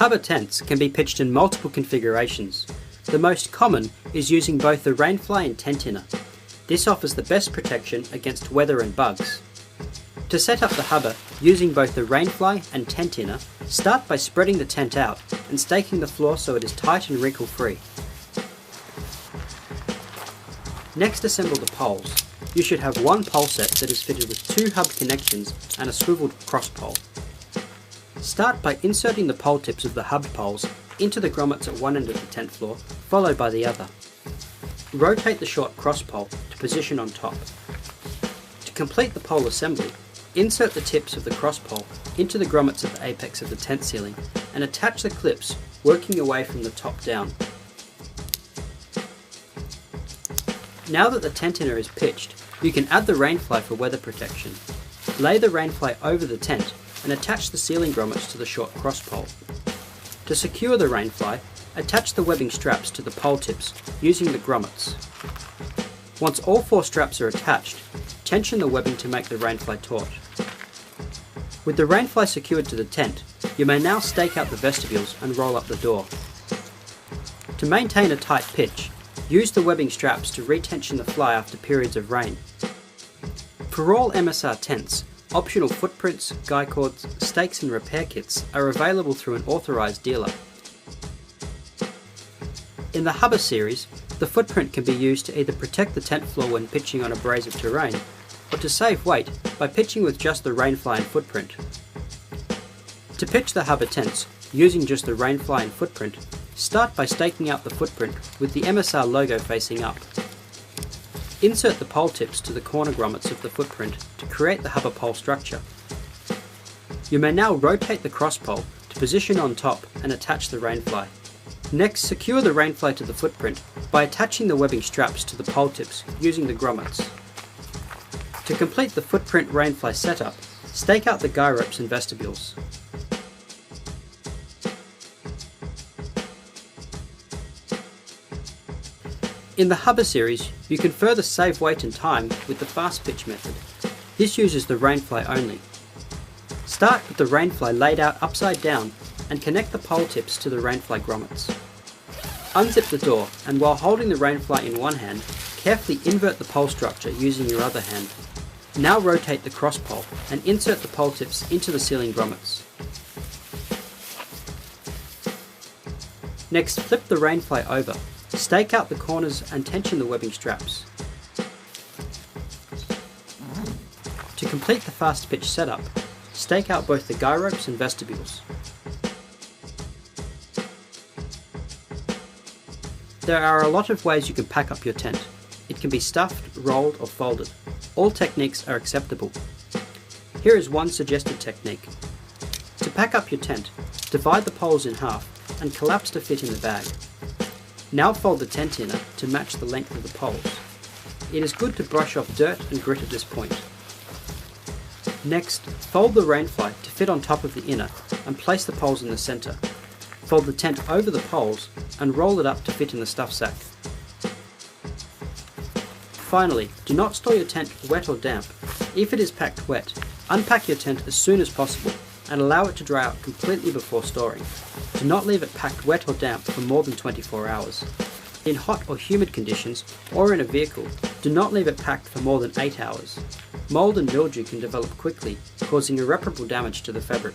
Hubba tents can be pitched in multiple configurations. The most common is using both the rainfly and tent inner. This offers the best protection against weather and bugs. To set up the Hubba using both the rainfly and tent inner, start by spreading the tent out and staking the floor so it is tight and wrinkle free. Next, assemble the poles. You should have one pole set that is fitted with 2 hub connections and a swiveled cross pole. Start by inserting the pole tips of the hub poles into the grommets at one end of the tent floor, followed by the other. Rotate the short cross pole to position on top. To complete the pole assembly, insert the tips of the cross pole into the grommets at the apex of the tent ceiling and attach the clips, working your way from the top down. Now that the tent inner is pitched, you can add the rainfly for weather protection. Lay the rainfly over the tent and attach the ceiling grommets to the short cross pole. To secure the rainfly, attach the webbing straps to the pole tips using the grommets. Once all 4 straps are attached, tension the webbing to make the rainfly taut. With the rainfly secured to the tent, you may now stake out the vestibules and roll up the door. To maintain a tight pitch, use the webbing straps to retension the fly after periods of rain. For all MSR tents, optional footprints, guy cords, stakes and repair kits are available through an authorised dealer. In the Hubba series, the footprint can be used to either protect the tent floor when pitching on abrasive terrain, or to save weight by pitching with just the rainfly and footprint. To pitch the Hubba tents using just the rainfly and footprint, start by staking out the footprint with the MSR logo facing up. Insert the pole tips to the corner grommets of the footprint to create the Hubba pole structure. You may now rotate the cross pole to position on top and attach the rainfly. Next, secure the rainfly to the footprint by attaching the webbing straps to the pole tips using the grommets. To complete the footprint rainfly setup, stake out the guy ropes and vestibules. In the Hubba series, you can further save weight and time with the fast pitch method. This uses the rainfly only. Start with the rainfly laid out upside down and connect the pole tips to the rainfly grommets. Unzip the door and while holding the rainfly in one hand, carefully invert the pole structure using your other hand. Now rotate the cross pole and insert the pole tips into the ceiling grommets. Next, flip the rainfly over. Stake out the corners and tension the webbing straps. To complete the fast pitch setup, stake out both the guy ropes and vestibules. There are a lot of ways you can pack up your tent. It can be stuffed, rolled or folded. All techniques are acceptable. Here is one suggested technique. To pack up your tent, divide the poles in half and collapse to fit in the bag. Now fold the tent inner to match the length of the poles. It is good to brush off dirt and grit at this point. Next, fold the rainfly to fit on top of the inner and place the poles in the centre. Fold the tent over the poles and roll it up to fit in the stuff sack. Finally, do not store your tent wet or damp. If it is packed wet, unpack your tent as soon as possible and allow it to dry out completely before storing. Do not leave it packed wet or damp for more than 24 hours. In hot or humid conditions, or in a vehicle, do not leave it packed for more than 8 hours. Mould and mildew can develop quickly, causing irreparable damage to the fabric.